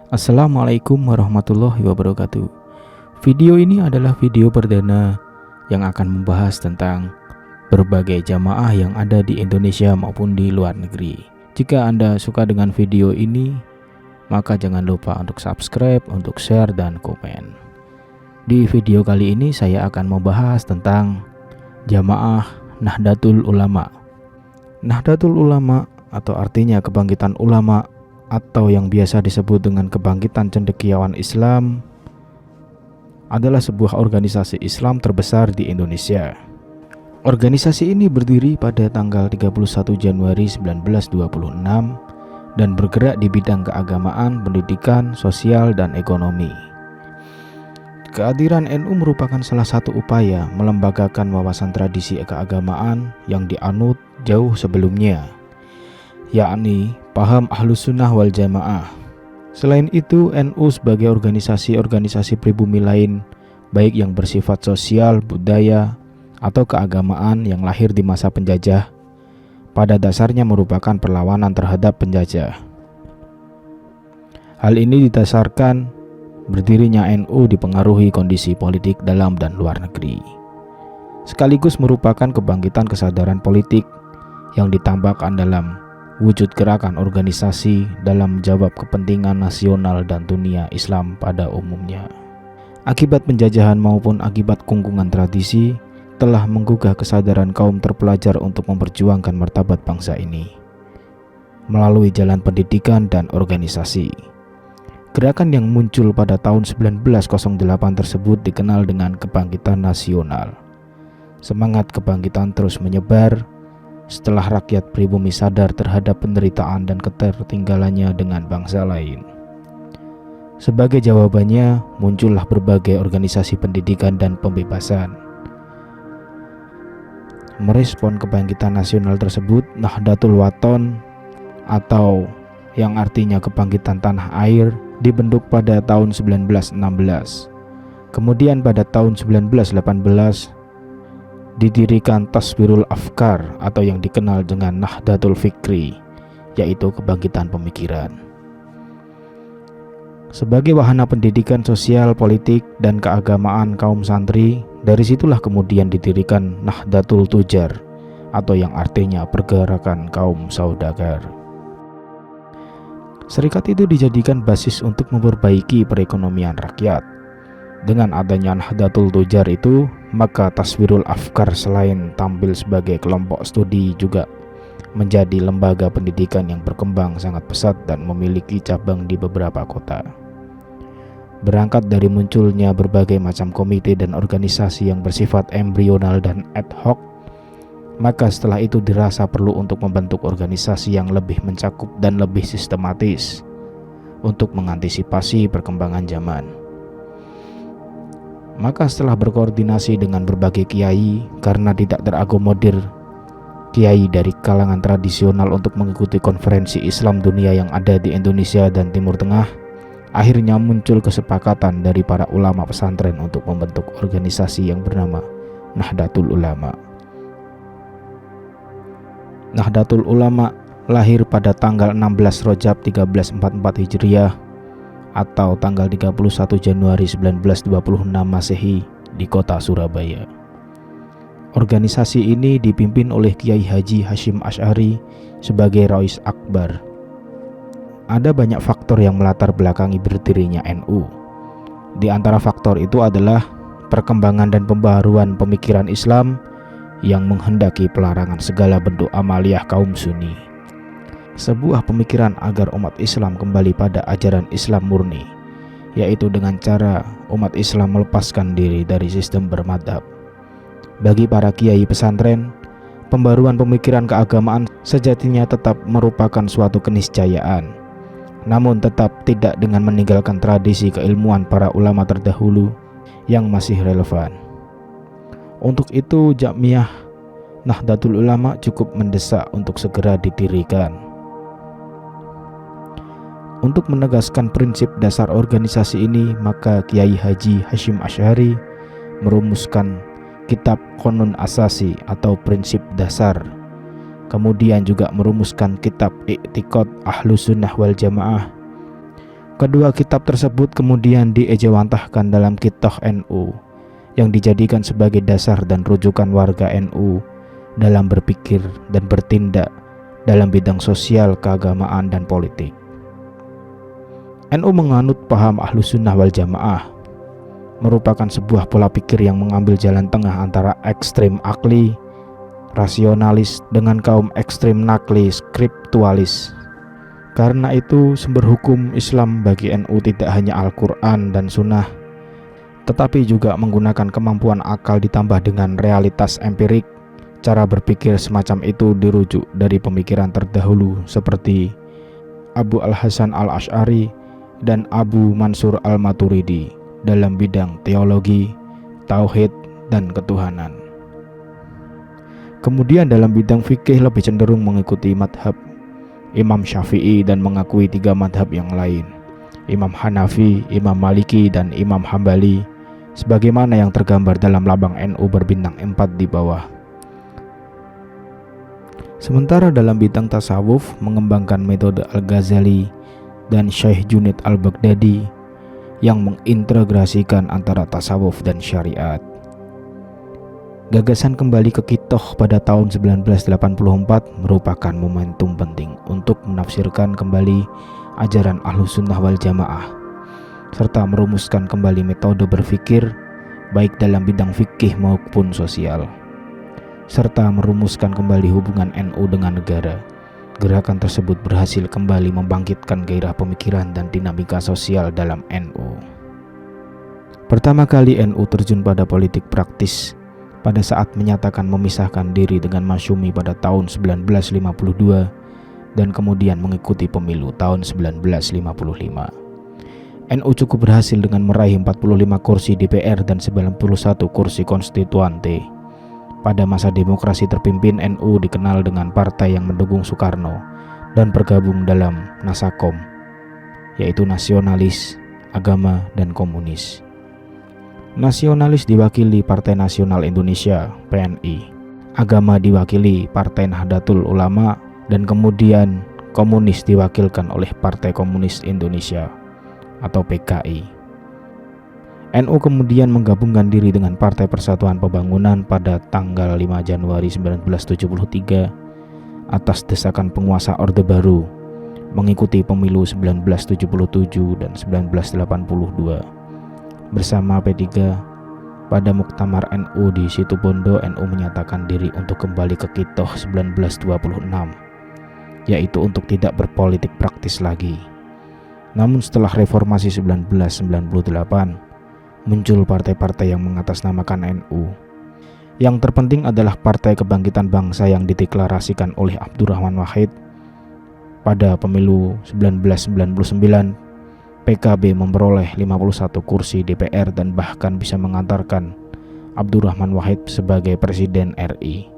Assalamualaikum warahmatullahi wabarakatuh. Video ini adalah video perdana yang akan membahas tentang berbagai jamaah yang ada di Indonesia maupun di luar negeri. Jika Anda suka dengan video ini, maka jangan lupa untuk subscribe, untuk share, dan komen. Di video kali ini saya akan membahas tentang jamaah Nahdlatul Ulama. Nahdlatul Ulama atau artinya kebangkitan ulama atau yang biasa disebut dengan kebangkitan cendekiawan Islam adalah sebuah organisasi Islam terbesar di Indonesia. Organisasi ini berdiri pada tanggal 31 Januari 1926 dan bergerak di bidang keagamaan, pendidikan, sosial, dan ekonomi. Kehadiran NU merupakan salah satu upaya melembagakan wawasan tradisi keagamaan yang dianut jauh sebelumnya, yakni paham Ahlus Sunnah wal Jamaah. Selain itu, NU sebagai organisasi pribumi lain, baik yang bersifat sosial, budaya, atau keagamaan yang lahir di masa penjajah, pada dasarnya merupakan perlawanan terhadap penjajah. Hal ini didasarkan berdirinya NU dipengaruhi kondisi politik dalam dan luar negeri, sekaligus merupakan kebangkitan kesadaran politik yang ditambahkan dalam wujud gerakan organisasi dalam menjawab kepentingan nasional dan dunia Islam pada umumnya. Akibat penjajahan maupun akibat kungkungan tradisi telah menggugah kesadaran kaum terpelajar untuk memperjuangkan martabat bangsa ini melalui jalan pendidikan dan organisasi. Gerakan yang muncul pada tahun 1908 tersebut dikenal dengan kebangkitan nasional. Semangat kebangkitan terus menyebar setelah rakyat pribumi sadar terhadap penderitaan dan ketertinggalannya dengan bangsa lain. Sebagai jawabannya, muncullah berbagai organisasi pendidikan dan pembebasan. Merespon kebangkitan nasional tersebut, Nahdlatul Wathon atau yang artinya kebangkitan tanah air dibentuk pada tahun 1916. Kemudian pada tahun 1918 didirikan Taswirul Afkar atau yang dikenal dengan Nahdlatul Fikri, yaitu kebangkitan pemikiran. Sebagai wahana pendidikan sosial, politik, dan keagamaan kaum santri, dari situlah kemudian didirikan Nahdlatul Tujar atau yang artinya pergerakan kaum saudagar. Serikat itu dijadikan basis untuk memperbaiki perekonomian rakyat. Dengan adanya Nahdlatul Tujar itu, maka Taswirul Afkar selain tampil sebagai kelompok studi juga menjadi lembaga pendidikan yang berkembang sangat pesat dan memiliki cabang di beberapa kota. Berangkat dari munculnya berbagai macam komite dan organisasi yang bersifat embrional dan ad hoc, maka setelah itu dirasa perlu untuk membentuk organisasi yang lebih mencakup dan lebih sistematis untuk mengantisipasi perkembangan zaman. Maka setelah berkoordinasi dengan berbagai kiai karena tidak terakomodir kiai dari kalangan tradisional untuk mengikuti konferensi Islam dunia yang ada di Indonesia dan Timur Tengah, akhirnya muncul kesepakatan dari para ulama pesantren untuk membentuk organisasi yang bernama Nahdlatul Ulama. Nahdlatul Ulama lahir pada tanggal 16 Rajab 1344 Hijriah atau tanggal 31 Januari 1926 Masehi di kota Surabaya. Organisasi ini dipimpin oleh Kiai Haji Hasyim Asy'ari sebagai Rais Akbar. Ada banyak faktor yang melatar belakangi berdirinya NU. Di antara faktor itu adalah perkembangan dan pembaharuan pemikiran Islam yang menghendaki pelarangan segala bentuk amaliyah kaum Sunni. Sebuah pemikiran agar umat Islam kembali pada ajaran Islam murni, yaitu dengan cara umat Islam melepaskan diri dari sistem bermadhab. Bagi para kiai pesantren, pembaruan pemikiran keagamaan sejatinya tetap merupakan suatu keniscayaan, namun tetap tidak dengan meninggalkan tradisi keilmuan para ulama terdahulu yang masih relevan. Untuk itu, Jamiah Nahdlatul Ulama cukup mendesak untuk segera didirikan. Untuk menegaskan prinsip dasar organisasi ini, maka Kiai Haji Hasyim Asy'ari merumuskan kitab Qonun Asasi atau prinsip dasar. Kemudian juga merumuskan kitab I'tiqad Ahlus Sunnah wal Jamaah Kedua kitab tersebut kemudian diejawantahkan dalam Kitab NU yang dijadikan sebagai dasar dan rujukan warga NU dalam berpikir dan bertindak dalam bidang sosial, keagamaan, dan politik. NU menganut paham Ahlussunnah wal Jamaah, merupakan sebuah pola pikir yang mengambil jalan tengah antara ekstrem akli, rasionalis dengan kaum ekstrem nakli, skriptualis. Karena itu sumber hukum Islam bagi NU tidak hanya Al-Quran dan Sunnah, tetapi juga menggunakan kemampuan akal ditambah dengan realitas empirik. Cara berpikir semacam itu dirujuk dari pemikiran terdahulu seperti Abu Al-Hasan Al-Asy'ari dan Abu Mansur Al-Maturidi dalam bidang teologi, tauhid, dan ketuhanan. Kemudian dalam bidang fikih lebih cenderung mengikuti madhab Imam Syafi'i dan mengakui 3 madhab yang lain, Imam Hanafi, Imam Maliki, dan Imam Hambali, sebagaimana yang tergambar dalam lambang NU berbintang 4 di bawah. Sementara dalam bidang tasawuf mengembangkan metode Al-Ghazali dan Syekh Junaid Al-Baghdadi yang mengintegrasikan antara tasawuf dan syariat. Gagasan kembali ke Kitoh pada tahun 1984 merupakan momentum penting untuk menafsirkan kembali ajaran Ahlussunnah wal Jamaah serta merumuskan kembali metode berpikir baik dalam bidang fikih maupun sosial, serta merumuskan kembali hubungan NU dengan negara. Gerakan tersebut berhasil kembali membangkitkan gairah pemikiran dan dinamika sosial dalam NU. Pertama kali NU terjun pada politik praktis pada saat menyatakan memisahkan diri dengan Masyumi pada tahun 1952 dan kemudian mengikuti pemilu tahun 1955. NU cukup berhasil dengan meraih 45 kursi DPR dan 91 kursi konstituante. Pada masa demokrasi terpimpin, NU dikenal dengan partai yang mendukung Soekarno dan bergabung dalam Nasakom, yaitu nasionalis, agama, dan komunis. Nasionalis diwakili Partai Nasional Indonesia (PNI), agama diwakili Partai Nahdlatul Ulama, dan kemudian komunis diwakilkan oleh Partai Komunis Indonesia atau PKI. NU kemudian menggabungkan diri dengan Partai Persatuan Pembangunan pada tanggal 5 Januari 1973 atas desakan penguasa Orde Baru mengikuti pemilu 1977 dan 1982. Bersama P3 pada Muktamar NU di Situbondo, NU menyatakan diri untuk kembali ke Kitoh 1926, yaitu untuk tidak berpolitik praktis lagi. Namun setelah reformasi 1998, muncul partai-partai yang mengatasnamakan NU. Yang terpenting adalah Partai Kebangkitan Bangsa yang dideklarasikan oleh Abdurrahman Wahid pada pemilu 1999. PKB memperoleh 51 kursi DPR dan bahkan bisa mengantarkan Abdurrahman Wahid sebagai Presiden RI.